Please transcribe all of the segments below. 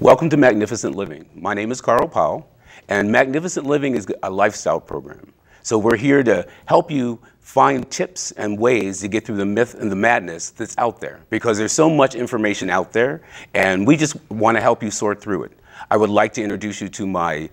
Welcome to Magnificent Living. My name is Carl Powell, and Magnificent Living is a lifestyle program. So we're here to help you find tips and ways to get through the myth and the madness that's out there, because there's so much information out there, and we just want to help you sort through it. I would like to introduce you to my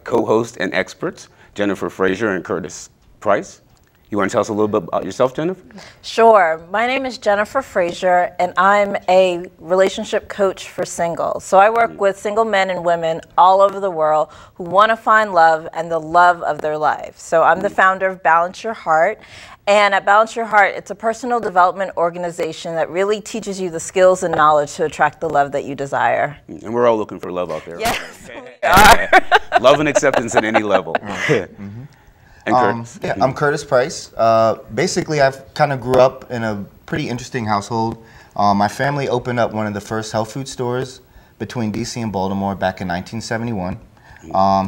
co-host and experts, Jennifer Frazier and Curtis Price. You want to tell us a little bit about yourself, Jennifer? Sure. My name is Jennifer Frazier, and I'm a relationship coach for singles. So I work with single men and women all over the world who want to find love and the love of their life. So I'm the founder of Balance Your Heart. And at Balance Your Heart, it's a personal development organization that really teaches you the skills and knowledge to attract the love that you desire. And we're all looking for love out there. Yes, we are. Love and acceptance at any level. And Curtis. Yeah, I'm Curtis Price. Basically, I've kind of grew up in a pretty interesting household. My family opened up one of the first health food stores between DC and Baltimore back in 1971.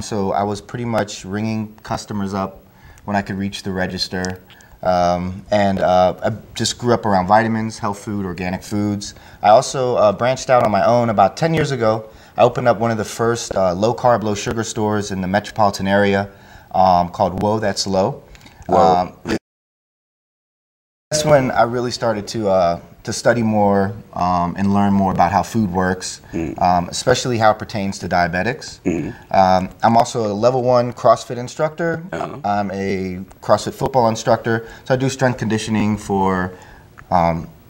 So I was pretty much ringing customers up when I could reach the register. I just grew up around vitamins, health food, organic foods. I also branched out on my own about 10 years ago. I opened up one of the first low-carb, low-sugar stores in the metropolitan area. Called Whoa, That's Low. That's when I really started to study more and learn more about how food works, especially how it pertains to diabetics. I'm also a level 1 CrossFit instructor. I'm a CrossFit football instructor, so I do strength conditioning for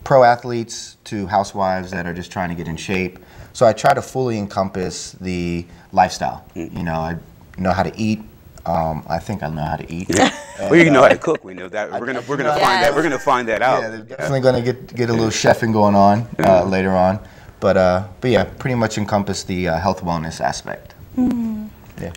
pro athletes to housewives that are just trying to get in shape. So I try to fully encompass the lifestyle. You know, I know how to eat. I think I know how to eat. Well, you know how to cook. We know that. We're gonna find that. We're gonna find that out. Yeah, they're definitely gonna get a little chefing going on later on. But yeah, pretty much encompass the health wellness aspect.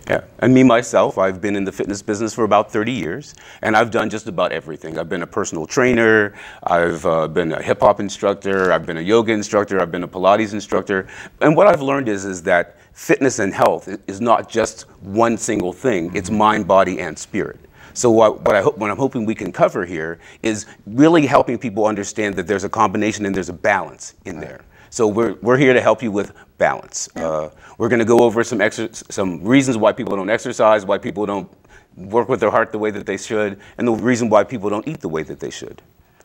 Yeah, and me myself, I've been in the fitness business for about 30 years, and I've done just about everything. I've been a personal trainer, I've been a hip hop instructor, I've been a yoga instructor, I've been a Pilates instructor, and what I've learned is that fitness and health is not just one single thing. It's mind, body, and spirit. So what I'm hoping we can cover here is really helping people understand that there's a combination and there's a balance in there. So we're here to help you with balance. We're going to go over some reasons why people don't exercise, why people don't work with their heart the way that they should, and the reason why people don't eat the way that they should.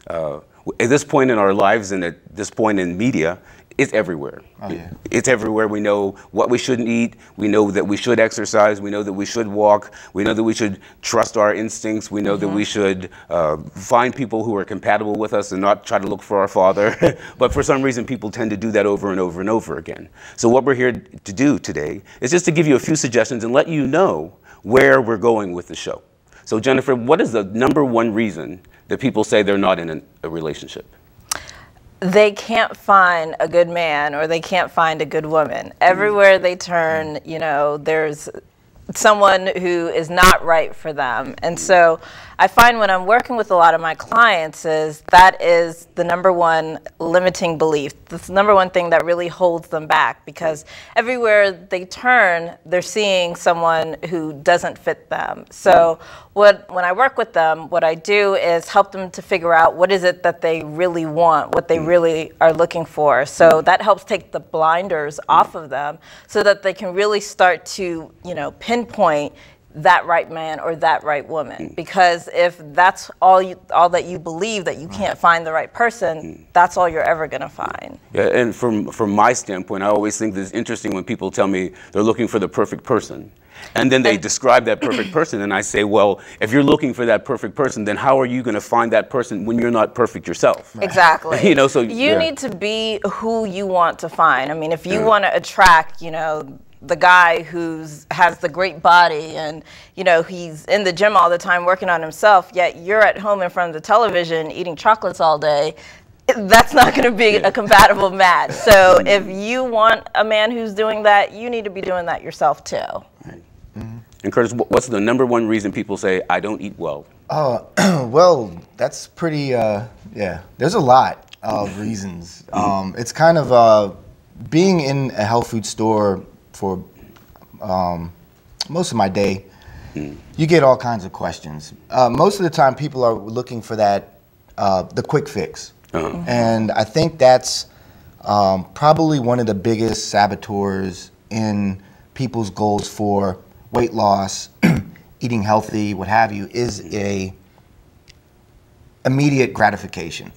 At this point in our lives and at this point in media, it's everywhere. Oh, yeah. It's everywhere. We know what we shouldn't eat. We know that we should exercise. We know that we should walk. We know that we should trust our instincts. We know that we should find people who are compatible with us and not try to look for our father. But for some reason, people tend to do that over and over and over again. So what we're here to do today is just to give you a few suggestions and let you know where we're going with the show. So Jennifer, what is the #1 reason that people say they're not in a relationship? They can't find a good man, or they can't find a good woman. Everywhere they turn, you know, there's someone who is not right for them. And so I find when I'm working with a lot of my clients that is the #1 limiting belief. This #1 thing that really holds them back, because everywhere they turn, they're seeing someone who doesn't fit them. So when I work with them, what I do is help them to figure out what is it that they really want, what they really are looking for. So that helps take the blinders off of them so that they can really start to, you know, pinpoint that right man or that right woman. Because if that's all that you believe, that you can't find the right person, that's all you're ever going to find. Yeah, and from my standpoint, I always think that it's interesting when people tell me they're looking for the perfect person. And then they describe that perfect person, and I say, well, if you're looking for that perfect person, then how are you going to find that person when you're not perfect yourself? Exactly. You know, so you need to be who you want to find. I mean, if you want to attract, you know, the guy who has the great body and, you know, he's in the gym all the time working on himself, yet you're at home in front of the television eating chocolates all day, that's not going to be a compatible match. So if you want a man who's doing that, you need to be doing that yourself too. Right. And Curtis, what's the #1 reason people say, I don't eat well? Well, that's pretty, yeah, there's a lot of reasons. It's kind of being in a health food store for most of my day, you get all kinds of questions. Most of the time people are looking for that, the quick fix. And I think that's probably one of the biggest saboteurs in people's goals for weight loss, eating healthy, what have you, is a immediate gratification.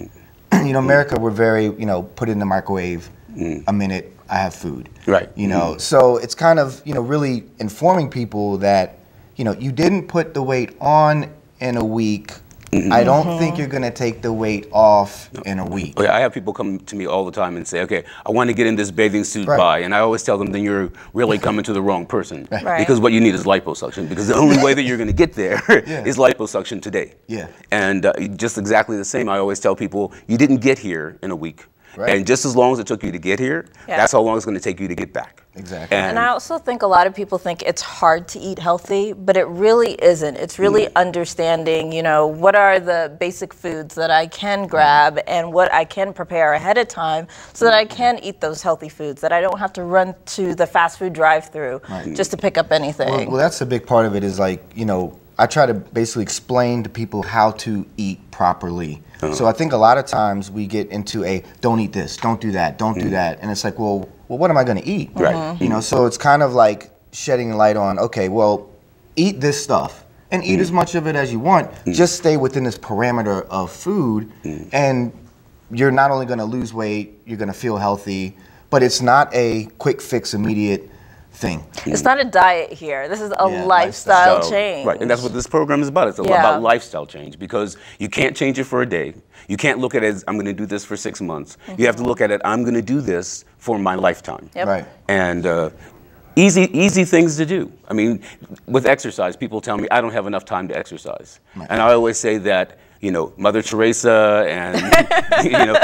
You know, America, we're very, you know, put it in the microwave, a minute, I have food. Right. You know, so it's kind of, you know, really informing people that, you know, you didn't put the weight on in a week. I don't think you're going to take the weight off in a week. I have people come to me all the time and say, okay, I want to get in this bathing suit by, and I always tell them, then you're really coming to the wrong person. Right. Because what you need is liposuction, because the only way that you're going to get there is liposuction today. Yeah. And just exactly the same, I always tell people, you didn't get here in a week. Right. And just as long as it took you to get here, that's how long it's going to take you to get back. Exactly. And I also think a lot of people think it's hard to eat healthy, but it really isn't. It's really understanding, you know, what are the basic foods that I can grab and what I can prepare ahead of time so that I can eat those healthy foods, that I don't have to run to the fast food drive-through just to pick up anything. Well, that's a big part of it is like, you know, I try to basically explain to people how to eat properly. So I think a lot of times we get into a don't eat this, don't do that, don't do that. And it's like, well, what am I going to eat? Right. You know, so it's kind of like shedding light on, okay, well, eat this stuff and eat as much of it as you want. Just stay within this parameter of food and you're not only going to lose weight, you're going to feel healthy, but it's not a quick fix, immediate thing. It's not a diet here. This is a lifestyle change. Right, and that's what this program is about. It's about lifestyle change, because you can't change it for a day. You can't look at it as, I'm going to do this for 6 months. You have to look at it, I'm going to do this for my lifetime. Yep. Right. And easy things to do. I mean, with exercise, people tell me I don't have enough time to exercise. Right. And I always say that, you know, Mother Teresa and, you know,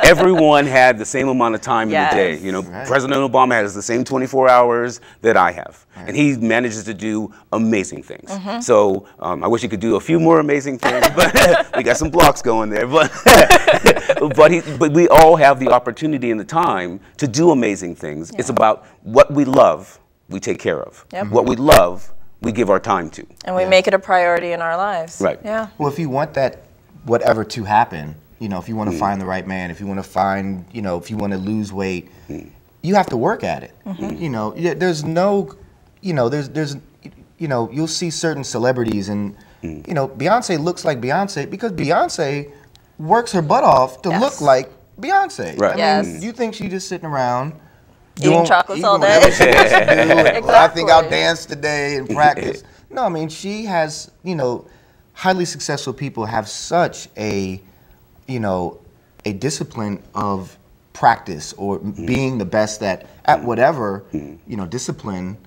everyone had the same amount of time in the day. You know, President Obama has the same 24 hours that I have. And he manages to do amazing things. So I wish he could do a few more amazing things, but we got some blocks going there. But, but we all have the opportunity and the time to do amazing things. It's about what we love, we take care of. What we love, we give our time to. And we make it a priority in our lives. Right. Yeah. Well, if you want that, whatever to happen, you know, if you want to find the right man, if you want to find, you know, if you want to lose weight, you have to work at it. You know, there's no, you know, you know, you'll see certain celebrities and, you know, Beyonce looks like Beyonce because Beyonce works her butt off to look like Beyonce. Right. I mean, you think she's just sitting around Eating chocolates all day. Exactly. I think I'll dance today and practice. No, I mean, she has, you know, highly successful people have such a, you know, a discipline of practice or being the best at whatever, you know, discipline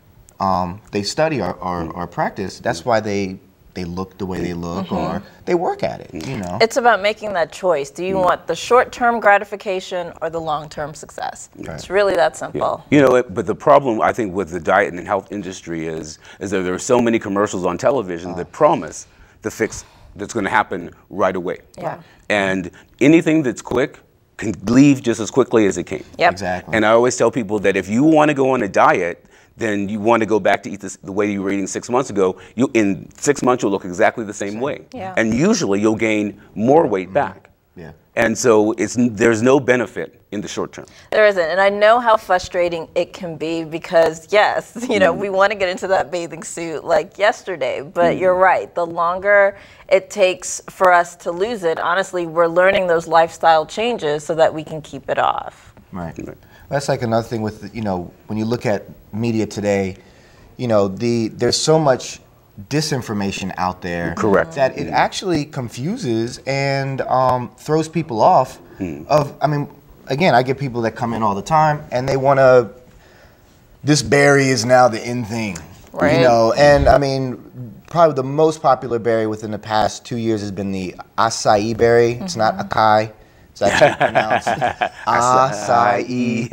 they study or practice. That's why they look the way they look or they work at it, you know. It's about making that choice. Do you want the short-term gratification or the long-term success? It's really that simple. You know, but the problem, I think, with the diet and health industry is that there are so many commercials on television that promise the fix that's going to happen right away. Yeah. And anything that's quick can leave just as quickly as it came. Yep. Exactly. And I always tell people that if you want to go on a diet, then you want to go back to eat this the way you were eating 6 months ago. In 6 months, you'll look exactly the same way. Yeah. And usually, you'll gain more weight back. Yeah. And so there's no benefit in the short term. There isn't, and I know how frustrating it can be because, yes, you know, we want to get into that bathing suit like yesterday, but you're right. The longer it takes for us to lose it, honestly, we're learning those lifestyle changes so that we can keep it off. Right. That's like another thing with, you know, when you look at media today, you know, there's so much disinformation out there. Correct. That it actually confuses and throws people off of, I mean, again, I get people that come in all the time and they want to, this berry is now the in thing. Right. You know, and I mean, probably the most popular berry within the past 2 years has been the acai berry. It's not acai. It's actually pronounced acai.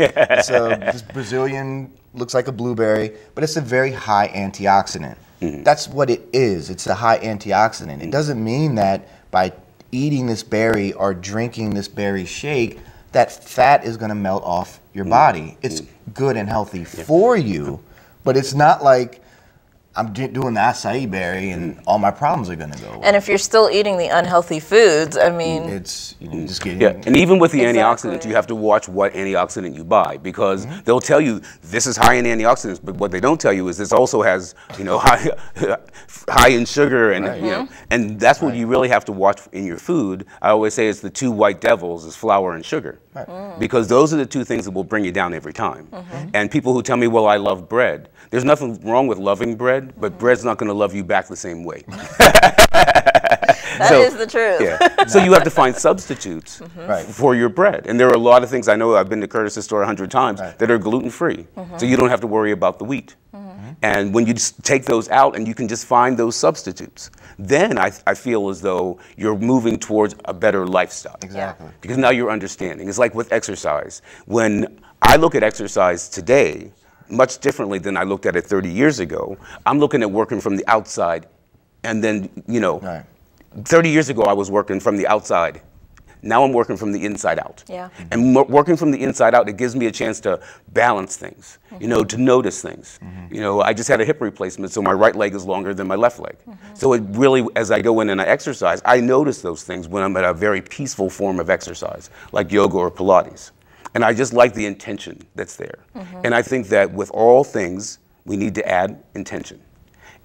So this Brazilian looks like a blueberry, but it's a very high antioxidant. That's what it is. It's a high antioxidant. It doesn't mean that by eating this berry or drinking this berry shake, that fat is going to melt off your body. It's good and healthy for you, but it's not like I'm doing the acai berry, and all my problems are going to go away. And if you're still eating the unhealthy foods, I mean, it's just getting. Yeah, and even with the Exactly. antioxidants, you have to watch what antioxidant you buy, because they'll tell you this is high in antioxidants, but what they don't tell you is this also has, high in sugar, and and that's what you really have to watch in your food. I always say it's the two white devils, is flour and sugar, because those are the two things that will bring you down every time. And people who tell me, well, I love bread, there's nothing wrong with loving bread, but bread's not going to love you back the same way. that is the truth. Yeah. So you have to find substitutes for your bread. And there are a lot of things, I know I've been to Curtis's store 100 times, that are gluten-free. So you don't have to worry about the wheat. And when you just take those out and you can just find those substitutes, then I feel as though you're moving towards a better lifestyle. Exactly. Because now you're understanding. It's like with exercise. When I look at exercise today, much differently than I looked at it 30 years ago, I'm looking at working from the outside. And then, 30 years ago I was working from the outside. Now I'm working from the inside out. Yeah. And working from the inside out, it gives me a chance to balance things, to notice things. I just had a hip replacement, so my right leg is longer than my left leg. So it really, as I go in and I exercise, I notice those things when I'm at a very peaceful form of exercise, like yoga or Pilates. And I just like the intention that's there. And I think that with all things, we need to add intention.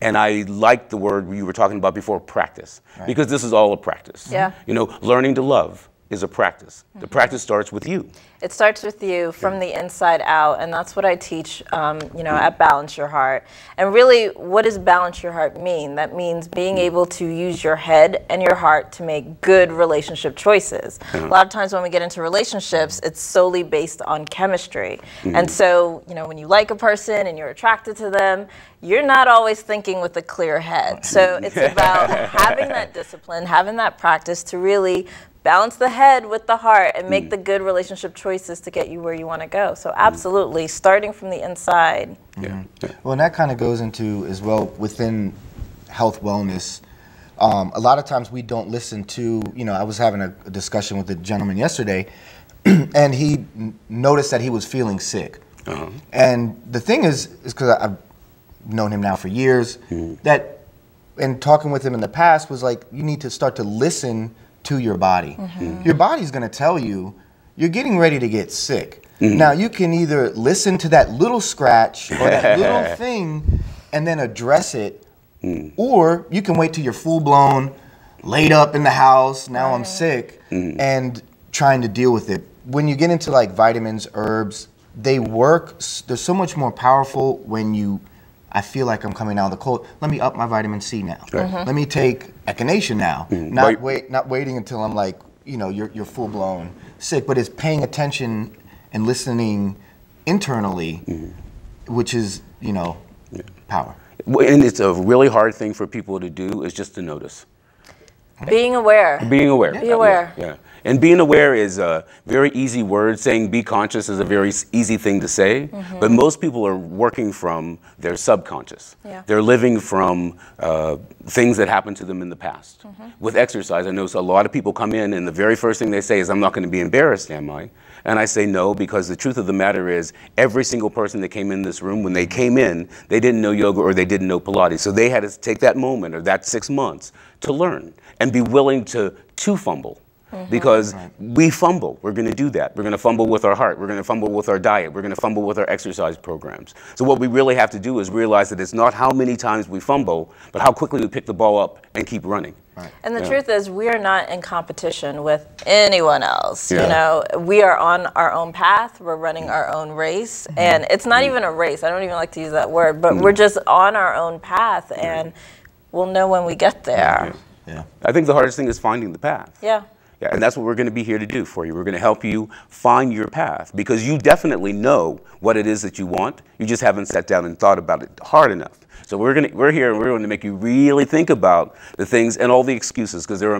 And I like the word you were talking about before, practice, because this is all a practice. Yeah. Learning to love is a practice. The practice starts with you. It starts with you from the inside out, and that's what I teach, at Balance Your Heart. And really, what does Balance Your Heart mean? That means being able to use your head and your heart to make good relationship choices. A lot of times when we get into relationships, it's solely based on chemistry. And so, when you like a person and you're attracted to them, you're not always thinking with a clear head. So it's about having that discipline, having that practice to really balance the head with the heart and make the good relationship choices to get you where you want to go. So absolutely, starting from the inside. Well, and that kind of goes into, as well, within health wellness. A lot of times we don't listen to, I was having a discussion with a gentleman yesterday, and he noticed that he was feeling sick. And the thing is because I've known him now for years, that, and talking with him in the past, was like, you need to start to listen to your body. Your body's going to tell you you're getting ready to get sick. Now you can either listen to that little scratch or that little thing and then address it, or you can wait till you're full blown, laid up in the house, now I'm sick, and trying to deal with it. When you get into like vitamins, herbs, they work, they're so much more powerful when I feel like I'm coming out of the cold. Let me up my vitamin C now. Let me take echinacea now. Not waiting until I'm like, you're full blown sick, but it's paying attention and listening internally, which is, power. And it's a really hard thing for people to do, is just to notice. Being aware. Being aware. Be aware. Yeah. And being aware is a very easy word. Saying be conscious is a very easy thing to say, but most people are working from their subconscious. They're living from things that happened to them in the past. With exercise, I know a lot of people come in and the very first thing they say is, I'm not going to be embarrassed, am I? And I say no, because the truth of the matter is every single person that came in this room, when they came in, they didn't know yoga or they didn't know Pilates. So they had to take that moment or that 6 months to learn and be willing to fumble. Because we fumble. We're going to do that. We're going to fumble with our heart. We're going to fumble with our diet. We're going to fumble with our exercise programs. So what we really have to do is realize that it's not how many times we fumble, but how quickly we pick the ball up and keep running. And the truth is, we are not in competition with anyone else. We are on our own path. We're running our own race. And it's not even a race. I don't even like to use that word. But we're just on our own path. And we'll know when we get there. I think the hardest thing is finding the path. Yeah, and that's what we're going to be here to do for you. We're going to help you find your path, because you definitely know what it is that you want. You just haven't sat down and thought about it hard enough. So we're here and we're going to make you really think about the things and all the excuses, because there are